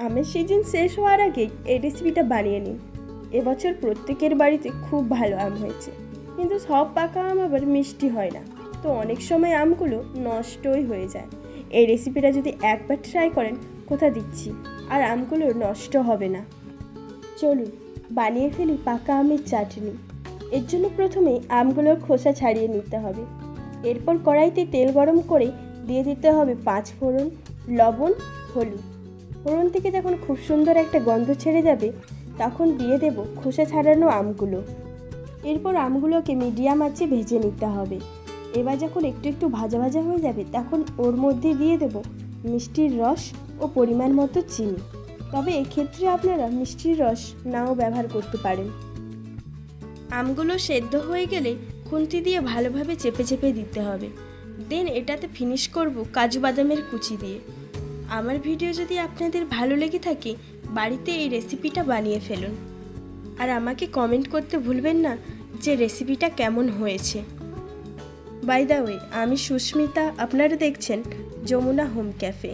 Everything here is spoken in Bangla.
আমের সিজন শেষ হওয়ার আগেই এই রেসিপিটা বানিয়ে নিন। এবছর প্রত্যেকের বাড়িতে খুব ভালো আম হয়েছে, কিন্তু সব পাকা আম আবার মিষ্টি হয় না, তো অনেক সময় আমগুলো নষ্টই হয়ে যায়। এই রেসিপিটা যদি একবার ট্রাই করেন, কথা দিচ্ছি আর আমগুলো নষ্ট হবে না। চলুন বানিয়ে ফেলি পাকা আমের চাটনি। এর জন্য প্রথমে আমগুলোর খোসা ছাড়িয়ে নিতে হবে। এরপর কড়াইতে তেল গরম করে দিয়ে দিতে হবে 5 ফোড়ন, লবণ, হলুদ। ফোড়ন থেকে যখন খুব সুন্দর একটা গন্ধ ছেড়ে যাবে, তখন দিয়ে দেব খোসা ছাড়ানো আমগুলো। এরপর আমগুলোকে মিডিয়াম আঁচে ভেজে নিতে হবে। এবার যখন একটু একটু ভাজা ভাজা হয়ে যাবে, তখন ওর মধ্যে দিয়ে দেব মিষ্টির রস ও পরিমাণ মতো চিনি। তবে এক্ষেত্রে আপনারা মিষ্টির রস নাও ব্যবহার করতে পারেন। আমগুলো সেদ্ধ হয়ে গেলে খুন্তি দিয়ে ভালোভাবে চেপে চেপে দিতে হবে। দেন এটাতে ফিনিশ করব কাজু বাদামের কুচি দিয়ে। আমার ভিডিও যদি আপনাদের ভালো লেগে থাকে, বাড়িতে এই রেসিপিটা বানিয়ে ফেলুন। আর আমাকে কমেন্ট করতে ভুলবেন না যে রেসিপিটা কেমন হয়েছে। বাই দ্য ওয়ে, আমি সুস্মিতা, আপনারা দেখছেন যমুনা হোম ক্যাফে।